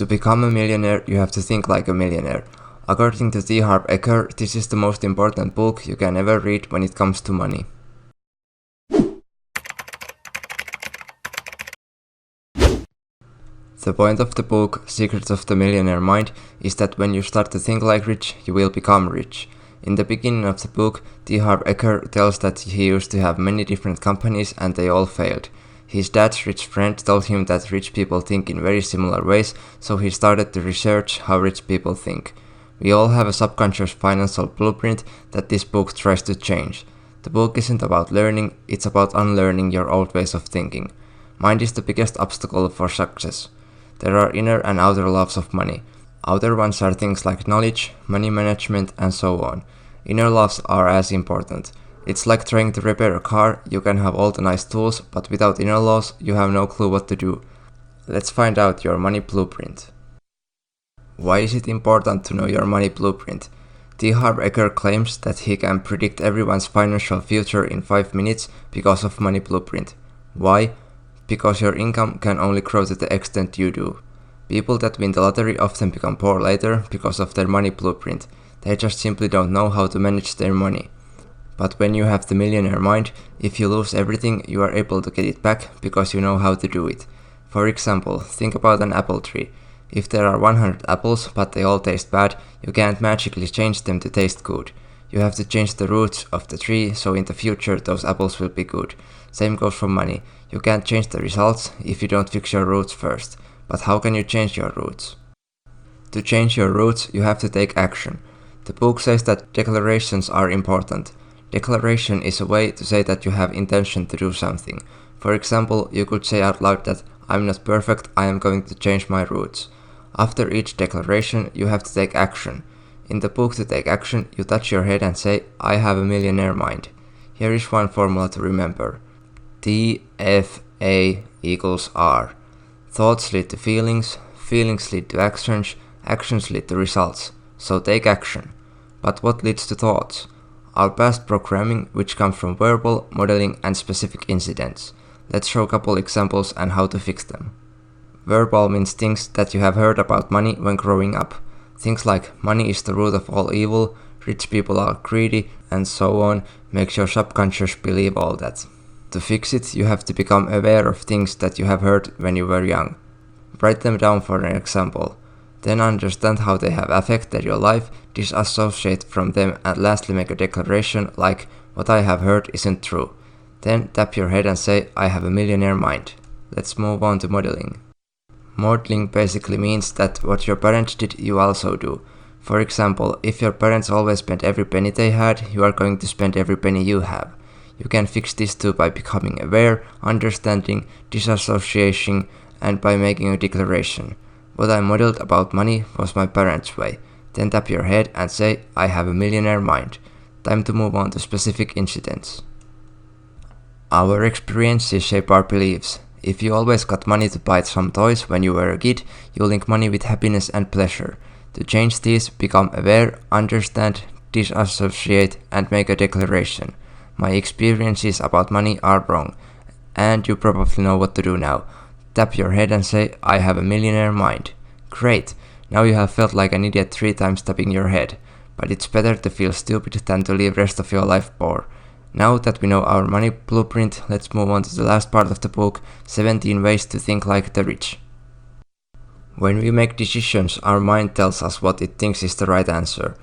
To become a millionaire, you have to think like a millionaire. According to Harv Eker, this is the most important book you can ever read when it comes to money. The point of the book, Secrets of the Millionaire Mind, is that when you start to think like rich, you will become rich. In the beginning of the book, Harv Eker tells that he used to have many different companies and they all failed. His dad's rich friend told him that rich people think in very similar ways, so he started to research how rich people think. We all have a subconscious financial blueprint that this book tries to change. The book isn't about learning, it's about unlearning your old ways of thinking. Mind is the biggest obstacle for success. There are inner and outer loves of money. Outer ones are things like knowledge, money management, and so on. Inner loves are as important. It's like trying to repair a car, you can have all the nice tools, but without inner loves, you have no clue what to do. Let's find out your money blueprint. Why is it important to know your money blueprint? Harv Eker claims that he can predict everyone's financial future in 5 minutes because of money blueprint. Why? Because your income can only grow to the extent you do. People that win the lottery often become poor later because of their money blueprint. They just simply don't know how to manage their money. But when you have the millionaire mind, if you lose everything, you are able to get it back because you know how to do it. For example, think about an apple tree. If there are 100 apples but they all taste bad, you can't magically change them to taste good. You have to change the roots of the tree so in the future those apples will be good. Same goes for money. You can't change the results if you don't fix your roots first. But how can you change your roots? To change your roots, you have to take action. The book says that declarations are important. Declaration is a way to say that you have intention to do something. For example, you could say out loud that I'm not perfect, I am going to change my roots. After each declaration, you have to take action. In the book, to take action, you touch your head and say, I have a millionaire mind. Here is one formula to remember. TFA equals R. Thoughts lead to feelings, feelings lead to actions, actions lead to results. So take action. But what leads to thoughts? Our past programming, which comes from verbal, modeling, and specific incidents. Let's show a couple examples and how to fix them. Verbal means things that you have heard about money when growing up. Things like money is the root of all evil, rich people are greedy, and so on makes your subconscious believe all that. To fix it, you have to become aware of things that you have heard when you were young. Write them down for an example. Then understand how they have affected your life, disassociate from them, and lastly make a declaration like, what I have heard isn't true. Then tap your head and say, I have a millionaire mind. Let's move on to modeling. Modeling basically means that what your parents did, you also do. For example, if your parents always spent every penny they had, you are going to spend every penny you have. You can fix this too by becoming aware, understanding, disassociation, and by making a declaration. What I modeled about money was my parents' way. Then tap your head and say, I have a millionaire mind. Time to move on to specific incidents. Our experiences shape our beliefs. If you always got money to buy some toys when you were a kid, you link money with happiness and pleasure. To change these, become aware, understand, disassociate, and make a declaration. My experiences about money are wrong, and you probably know what to do now. Tap your head and say, I have a millionaire mind. Great, now you have felt like an idiot 3 times tapping your head, but it's better to feel stupid than to live rest of your life poor. Now that we know our money blueprint, let's move on to the last part of the book, 17 ways to think like the rich. When we make decisions, our mind tells us what it thinks is the right answer.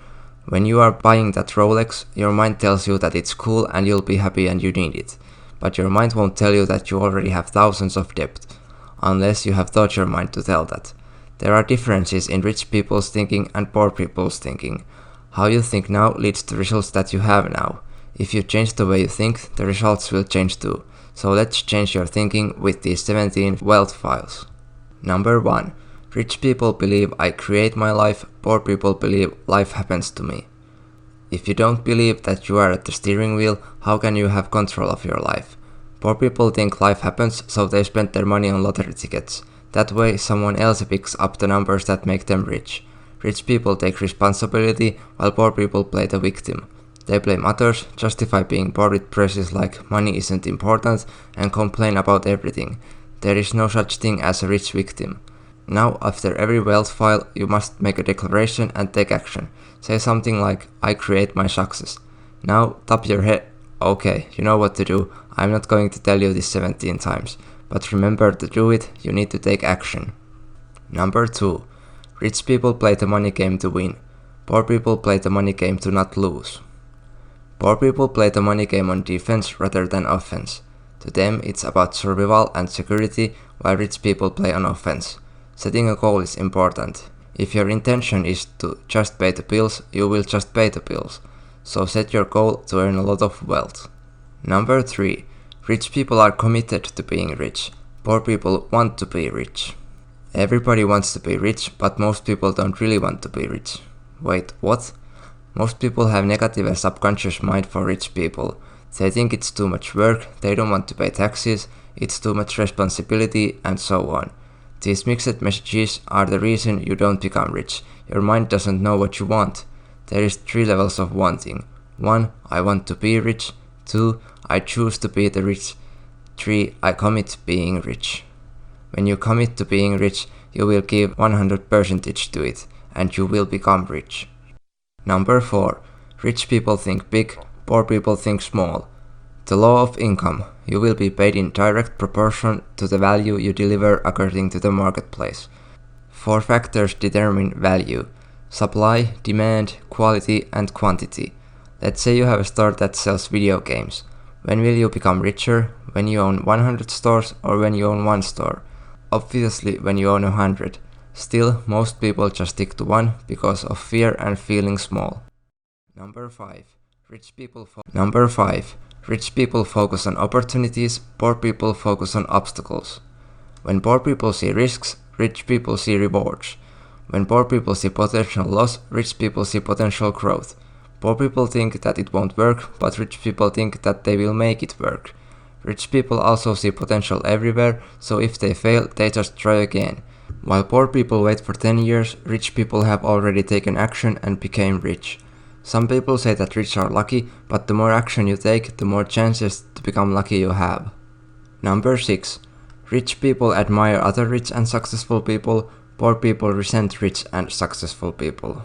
When you are buying that Rolex, your mind tells you that it's cool and you'll be happy and you need it. But your mind won't tell you that you already have thousands of debt, unless you have taught your mind to tell that. There are differences in rich people's thinking and poor people's thinking. How you think now leads to results that you have now. If you change the way you think, the results will change too. So let's change your thinking with these 17 wealth files. Number 1. Rich people believe I create my life, poor people believe life happens to me. If you don't believe that you are at the steering wheel, how can you have control of your life? Poor people think life happens, so they spend their money on lottery tickets. That way someone else picks up the numbers that make them rich. Rich people take responsibility, while poor people play the victim. They blame others, justify being poor with phrases like money isn't important, and complain about everything. There is no such thing as a rich victim. Now, after every wealth file, you must make a declaration and take action. Say something like, I create my success. Now, tap your head. Okay, you know what to do. I'm not going to tell you this 17 times. But remember, to do it, you need to take action. Number 2. Rich people play the money game to win. Poor people play the money game to not lose. Poor people play the money game on defense rather than offense. To them, it's about survival and security, while rich people play on offense. Setting a goal is important. If your intention is to just pay the bills, you will just pay the bills. So set your goal to earn a lot of wealth. Number 3. Rich people are committed to being rich. Poor people want to be rich. Everybody wants to be rich, but most people don't really want to be rich. Wait, what? Most people have negative and subconscious mind for rich people. They think it's too much work, they don't want to pay taxes, it's too much responsibility, and so on. These mixed messages are the reason you don't become rich. Your mind doesn't know what you want. There is 3 levels of wanting. 1. I want to be rich. 2. I choose to be the rich. 3. I commit to being rich. When you commit to being rich, you will give 100% to it, and you will become rich. Number 4. Rich people think big, poor people think small. The law of income. You will be paid in direct proportion to the value you deliver according to the marketplace. 4 factors determine value: supply, demand, quality, and quantity. Let's say you have a store that sells video games. When will you become richer? When you own 100 stores or when you own 1 store? Obviously when you own 100. Still, most people just stick to 1 because of fear and feeling small. Number 5. Rich people focus on opportunities, poor people focus on obstacles. When poor people see risks, rich people see rewards. When poor people see potential loss, rich people see potential growth. Poor people think that it won't work, but rich people think that they will make it work. Rich people also see potential everywhere, so if they fail, they just try again. While poor people wait for 10 years, rich people have already taken action and became rich. Some people say that rich are lucky, but the more action you take, the more chances to become lucky you have. Number 6. Rich people admire other rich and successful people, poor people resent rich and successful people.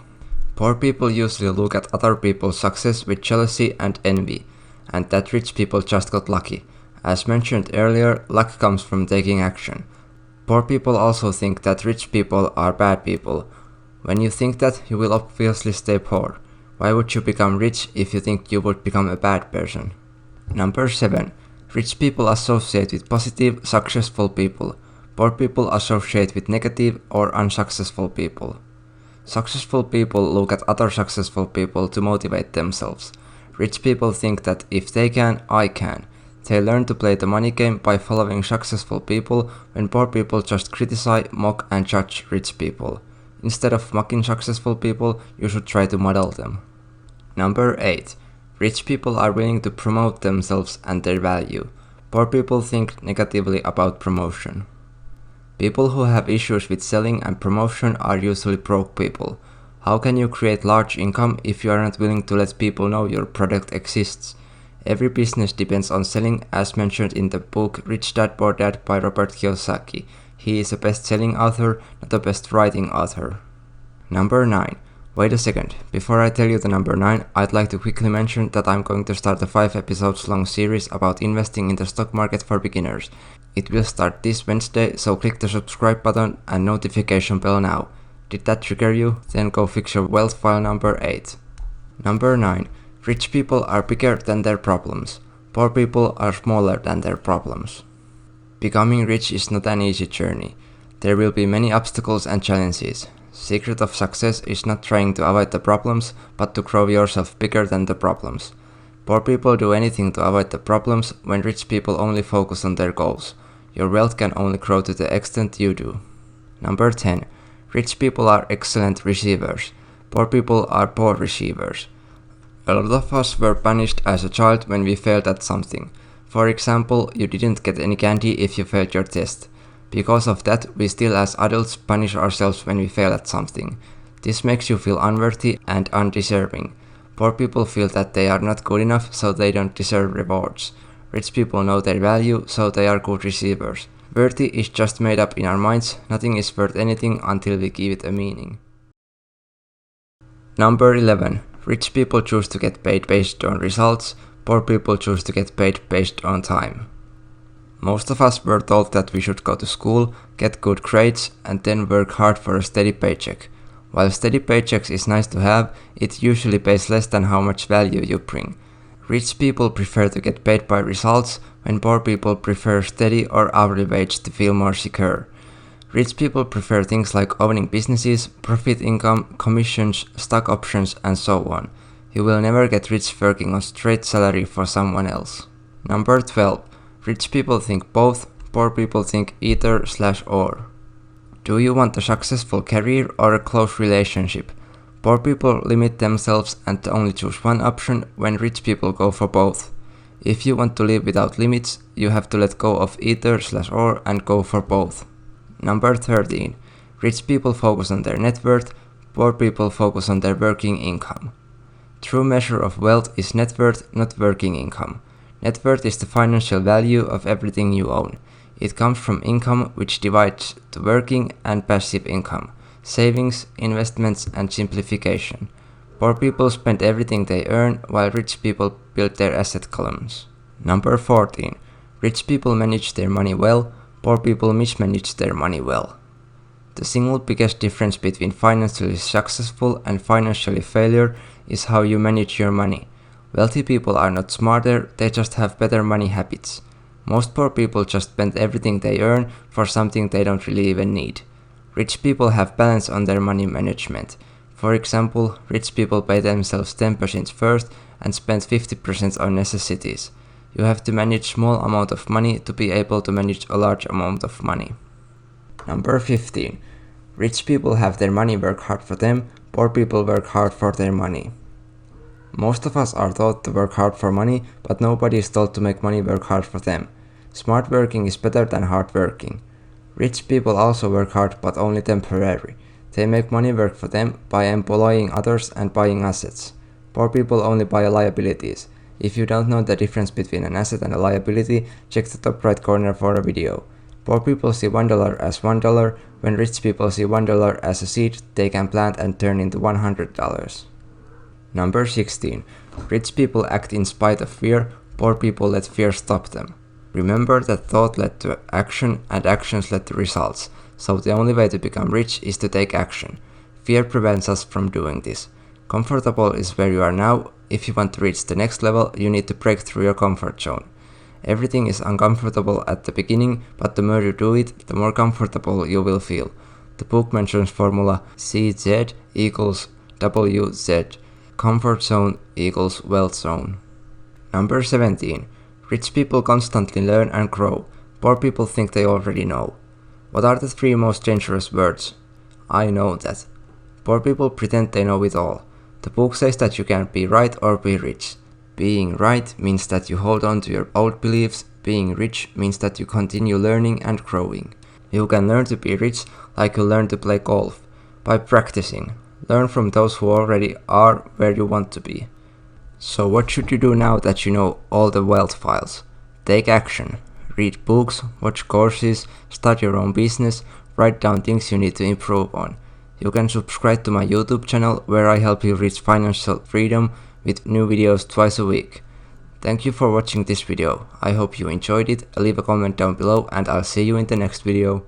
Poor people usually look at other people's success with jealousy and envy, and that rich people just got lucky. As mentioned earlier, luck comes from taking action. Poor people also think that rich people are bad people. When you think that, you will obviously stay poor. Why would you become rich if you think you would become a bad person? Number 7. Rich people associate with positive, successful people. Poor people associate with negative or unsuccessful people. Successful people look at other successful people to motivate themselves. Rich people think that if they can, I can. They learn to play the money game by following successful people, when poor people just criticize, mock, and judge rich people. Instead of mocking successful people, you should try to model them. Number 8. Rich people are willing to promote themselves and their value. Poor people think negatively about promotion. People who have issues with selling and promotion are usually broke people. How can you create large income if you are not willing to let people know your product exists? Every business depends on selling, as mentioned in the book Rich Dad Poor Dad by Robert Kiyosaki. He is a best-selling author, not a best-writing author. Number 9. Wait a second, before I tell you the number 9, I'd like to quickly mention that I'm going to start a 5 episodes long series about investing in the stock market for beginners. It will start this Wednesday, so click the subscribe button and notification bell now. Did that trigger you? Then go fix your wealth file number 8. Number 9. Rich people are bigger than their problems. Poor people are smaller than their problems. Becoming rich is not an easy journey. There will be many obstacles and challenges. Secret of success is not trying to avoid the problems, but to grow yourself bigger than the problems. Poor people do anything to avoid the problems, when rich people only focus on their goals. Your wealth can only grow to the extent you do. Number 10. Rich people are excellent receivers. Poor people are poor receivers. A lot of us were punished as a child when we failed at something. For example, you didn't get any candy if you failed your test. Because of that, we still as adults punish ourselves when we fail at something. This makes you feel unworthy and undeserving. Poor people feel that they are not good enough, so they don't deserve rewards. Rich people know their value, so they are good receivers. Worthy is just made up in our minds, nothing is worth anything until we give it a meaning. Number 11. Rich people choose to get paid based on results, poor people choose to get paid based on time. Most of us were told that we should go to school, get good grades, and then work hard for a steady paycheck. While steady paychecks is nice to have, it usually pays less than how much value you bring. Rich people prefer to get paid by results, when poor people prefer steady or hourly wage to feel more secure. Rich people prefer things like owning businesses, profit income, commissions, stock options, and so on. You will never get rich working on straight salary for someone else. Number 12. Rich people think both, poor people think either/or. Do you want a successful career or a close relationship? Poor people limit themselves and only choose one option, when rich people go for both. If you want to live without limits, you have to let go of either/or and go for both. Number 13. Rich people focus on their net worth, poor people focus on their working income. True measure of wealth is net worth, not working income. Net worth is the financial value of everything you own. It comes from income, which divides to working and passive income, savings, investments, and simplification. Poor people spend everything they earn, while rich people build their asset columns. Number 14. Rich people manage their money well, poor people mismanage their money well. The single biggest difference between financially successful and financially failure is how you manage your money. Wealthy people are not smarter, they just have better money habits. Most poor people just spend everything they earn for something they don't really even need. Rich people have balance on their money management. For example, rich people pay themselves 10% first and spend 50% on necessities. You have to manage small amount of money to be able to manage a large amount of money. Number 15. Rich people have their money work hard for them, poor people work hard for their money. Most of us are taught to work hard for money, but nobody is told to make money work hard for them. Smart working is better than hard working. Rich people also work hard, but only temporarily. They make money work for them by employing others and buying assets. Poor people only buy liabilities. If you don't know the difference between an asset and a liability, check the top right corner for a video. Poor people see $1 as $1, when rich people see $1 as a seed they can plant and turn into $100. Number 16. Rich people act in spite of fear, poor people let fear stop them. Remember that thought led to action and actions led to results, so the only way to become rich is to take action. Fear prevents us from doing this. Comfortable is where you are now. If you want to reach the next level, you need to break through your comfort zone. Everything is uncomfortable at the beginning, but the more you do it, the more comfortable you will feel. The book mentions formula CZ equals WZ. Comfort zone equals wealth zone. Number 17. Rich people constantly learn and grow. Poor people think they already know. What are the 3 most dangerous words? I know that. Poor people pretend they know it all. The book says that you can't be right or be rich. Being right means that you hold on to your old beliefs. Being rich means that you continue learning and growing. You can learn to be rich like you learn to play golf, by practicing. Learn from those who already are where you want to be. So what should you do now that you know all the wealth files? Take action. Read books, watch courses, start your own business, write down things you need to improve on. You can subscribe to my YouTube channel where I help you reach financial freedom with new videos twice a week. Thank you for watching this video. I hope you enjoyed it. Leave a comment down below and I'll see you in the next video.